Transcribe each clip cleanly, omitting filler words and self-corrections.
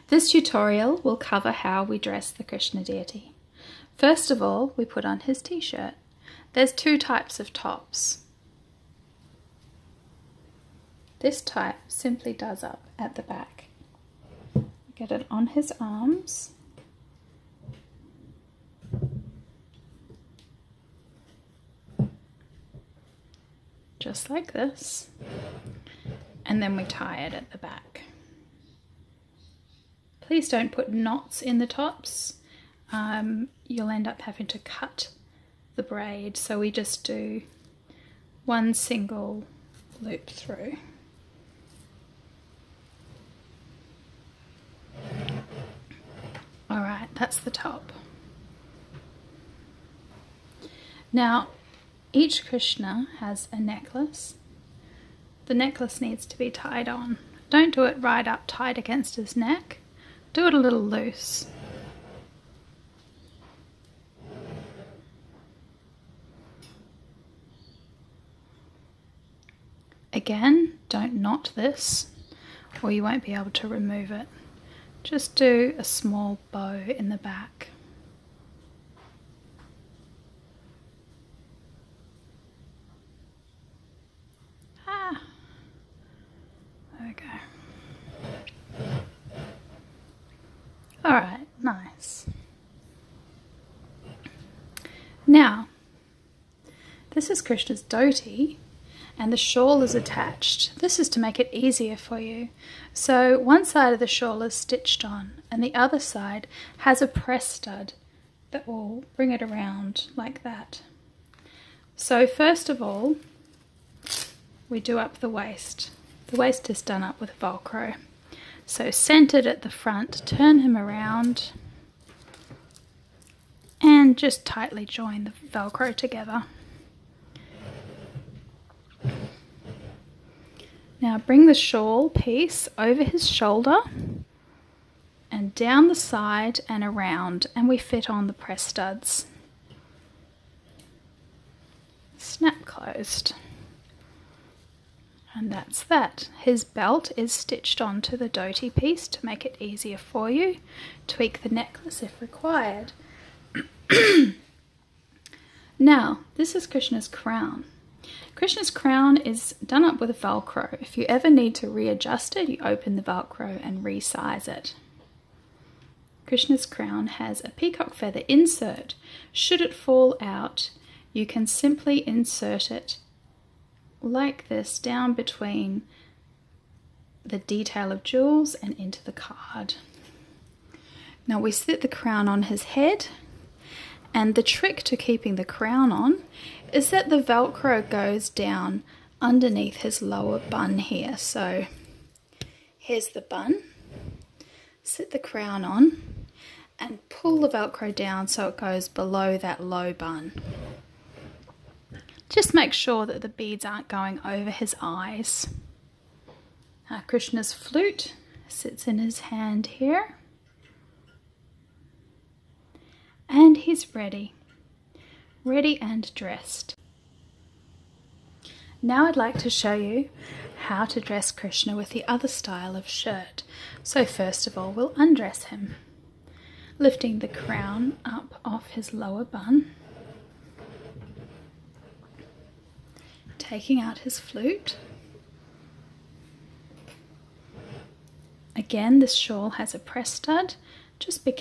This tutorial will cover how we dress the Krishna deity. First of all, we put on his t-shirt. There's two types of tops. This type simply does up at the back. Get it on his arms. Just like this. And then we tie it at the back. Please don't put knots in the tops. You'll end up having to cut the braid, so we just do one single loop through. Alright, that's the top. Now, each Krishna has a necklace. The necklace needs to be tied on. Don't do it right up tight against his neck. Do it a little loose. Again, don't knot this or you won't be able to remove it. Just do a small bow in the back. There we go. Alright, nice. Now, this is Krishna's dhoti and the shawl is attached. This is to make it easier for you. So one side of the shawl is stitched on and the other side has a press stud that will bring it around like that. So first of all, we do up the waist. The waist is done up with Velcro. So centered at the front, turn him around and just tightly join the Velcro together. Now bring the shawl piece over his shoulder and down the side and around, and we fit on the press studs. Snap closed. And that's that. His belt is stitched onto the dhoti piece to make it easier for you. Tweak the necklace if required. Now, this is Krishna's crown. Krishna's crown is done up with Velcro. If you ever need to readjust it, you open the Velcro and resize it. Krishna's crown has a peacock feather insert. Should it fall out, you can simply insert it like this down between the detail of jewels and into the card. Now we sit the crown on his head, and the trick to keeping the crown on is that the Velcro goes down underneath his lower bun here. So here's the bun. Sit the crown on and pull the Velcro down so it goes below that low bun. Just make sure that the beads aren't going over his eyes. Krishna's flute sits in his hand here. And he's ready. Ready and dressed. Now I'd like to show you how to dress Krishna with the other style of shirt. So first of all, we'll undress him, lifting the crown up off his lower bun, taking out his flute. Again, this shawl has a press stud. Just be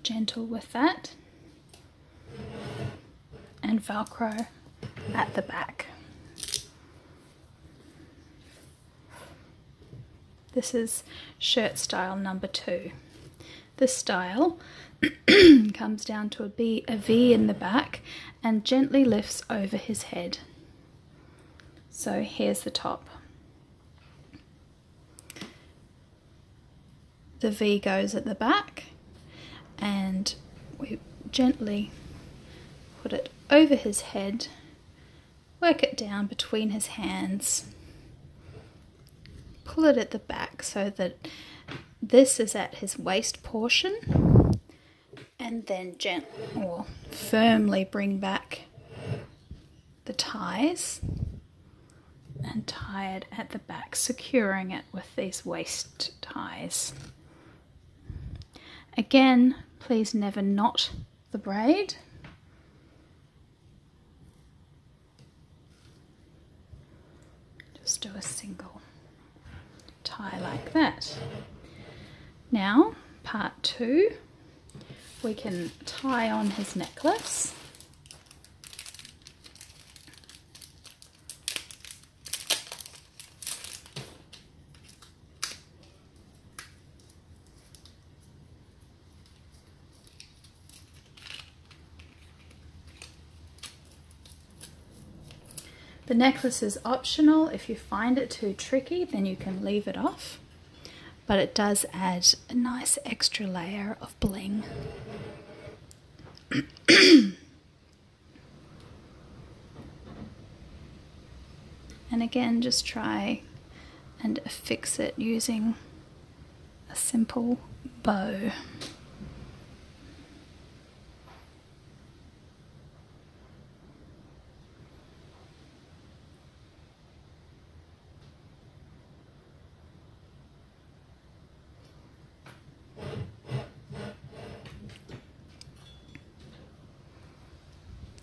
gentle with that. And Velcro at the back. This is shirt style number 2. This style comes down to a V in the back and gently lifts over his head. So here's the top. The V goes at the back and we gently put it over his head, work it down between his hands, pull it at the back so that this is at his waist portion, and then gently or firmly bring back the ties and tie it at the back, securing it with these waist ties. Again, please never knot the braid. Just do a single tie like that. Now, part 2, we can tie on his necklace. The necklace is optional. If you find it too tricky, then you can leave it off. But it does add a nice extra layer of bling. And again, just try and affix it using a simple bow.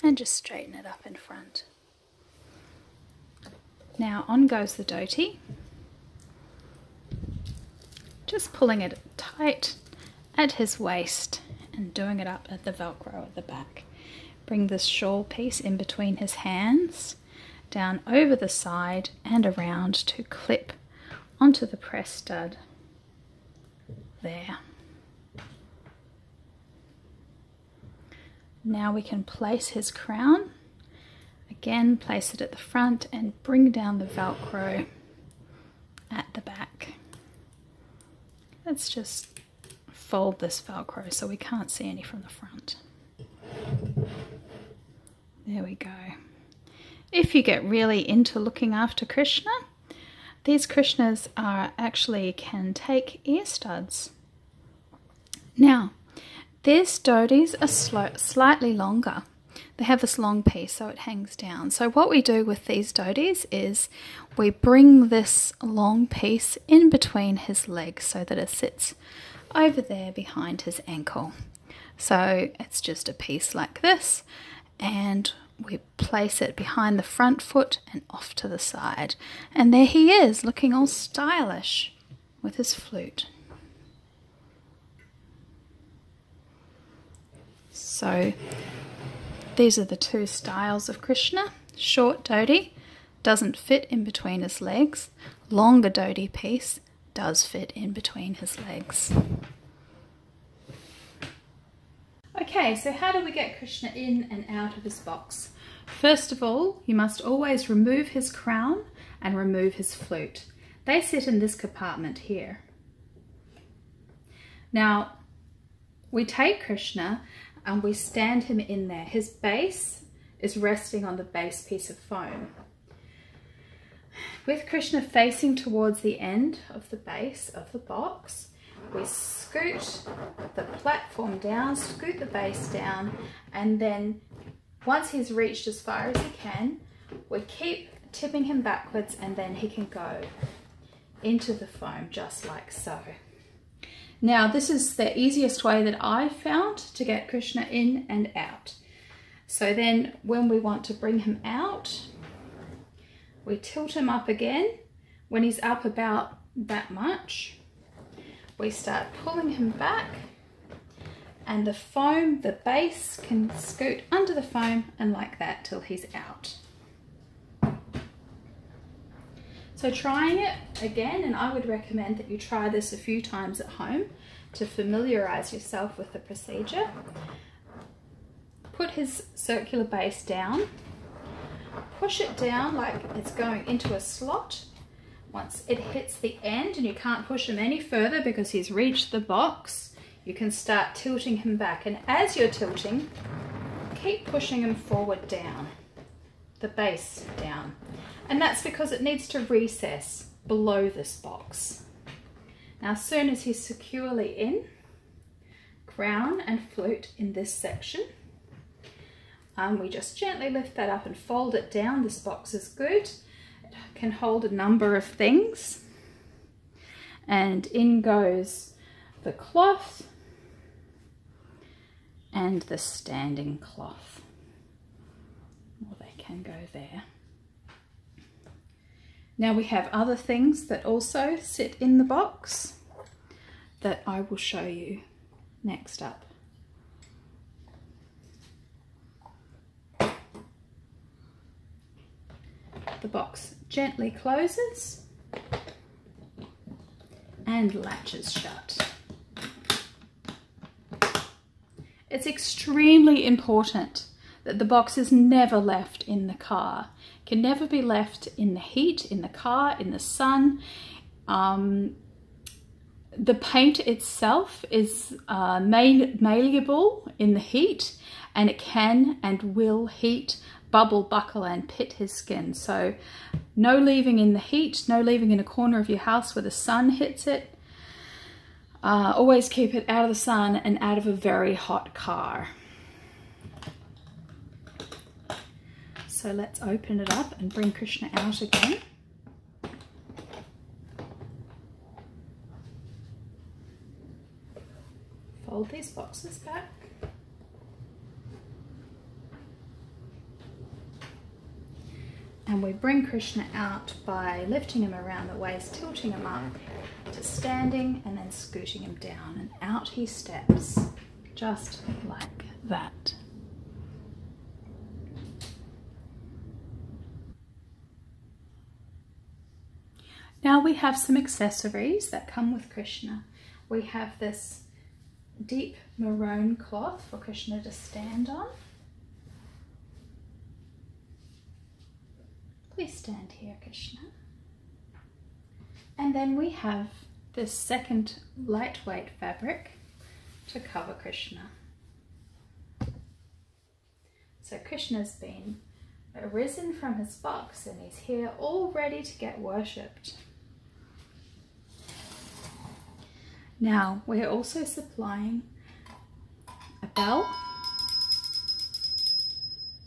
And just straighten it up in front. Now on goes the dhoti. Just pulling it tight at his waist and doing it up at the Velcro at the back. Bring this shawl piece in between his hands, down over the side and around to clip onto the press stud there. Now we can place his crown. Again, place it at the front and bring down the Velcro at the back. Let's just fold this Velcro so we can't see any from the front. There we go. If you get really into looking after Krishna, these Krishnas can take ear studs. Now, these dhotis are slightly longer. They have this long piece so it hangs down. So what we do with these dhotis is we bring this long piece in between his legs so that it sits over there behind his ankle. So it's just a piece like this, and we place it behind the front foot and off to the side. And there he is, looking all stylish with his flute. So these are the two styles of Krishna. Short dhoti doesn't fit in between his legs. Longer dhoti piece does fit in between his legs. Okay, so how do we get Krishna in and out of his box? First of all, you must always remove his crown and remove his flute. They sit in this compartment here. Now, we take Krishna and we stand him in there. His base is resting on the base piece of foam. With Krishna facing towards the end of the base of the box, we scoot the platform down, scoot the base down, and then once he's reached as far as he can, we keep tipping him backwards, and then he can go into the foam just like so. Now, this is the easiest way that I've found to get Krishna in and out. So then when we want to bring him out, we tilt him up again. When he's up about that much, we start pulling him back, and the foam, the base, can scoot under the foam and like that till he's out. So trying it again, and I would recommend that you try this a few times at home to familiarize yourself with the procedure. Put his circular base down, push it down like it's going into a slot. Once it hits the end and you can't push him any further because he's reached the box, you can start tilting him back. And as you're tilting, keep pushing him forward down, the base down. And that's because it needs to recess below this box. Now, as soon as he's securely in, crown and flute in this section, we just gently lift that up and fold it down. This box is good. It can hold a number of things. And in goes the cloth and the standing cloth. Well, they can go there. Now we have other things that also sit in the box that I will show you next up. The box gently closes and latches shut. It's extremely important that the box is never left in the car. It can never be left in the heat, in the car, in the sun. The paint itself is malleable in the heat, and it can and will heat, bubble, buckle and pit his skin. So no leaving in the heat, no leaving in a corner of your house where the sun hits it. Always keep it out of the sun and out of a very hot car. So let's open it up and bring Krishna out again. Fold these boxes back. And we bring Krishna out by lifting him around the waist, tilting him up to standing and then scooting him down, and out he steps, just like that. Now we have some accessories that come with Krishna. We have this deep maroon cloth for Krishna to stand on. Please stand here, Krishna. And then we have this second lightweight fabric to cover Krishna. So Krishna's been arisen from his box and he's here all ready to get worshipped. Now we're also supplying a bell,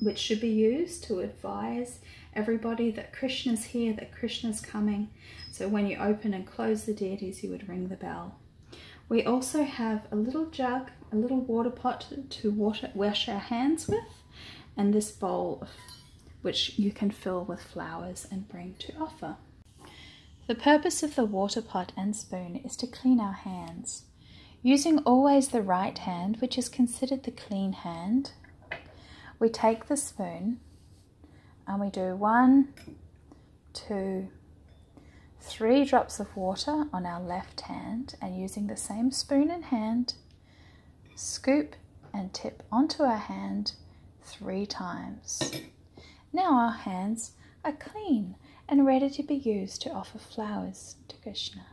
which should be used to advise everybody that Krishna's here, that Krishna's coming. So when you open and close the deities, you would ring the bell. We also have a little jug, a little water pot to wash our hands with, and this bowl which you can fill with flowers and bring to offer. The purpose of the water pot and spoon is to clean our hands. Using always the right hand, which is considered the clean hand, we take the spoon and we do 1, 2, 3 drops of water on our left hand, and using the same spoon and hand, scoop and tip onto our hand 3 times. Now our hands are clean and ready to be used to offer flowers to Krishna.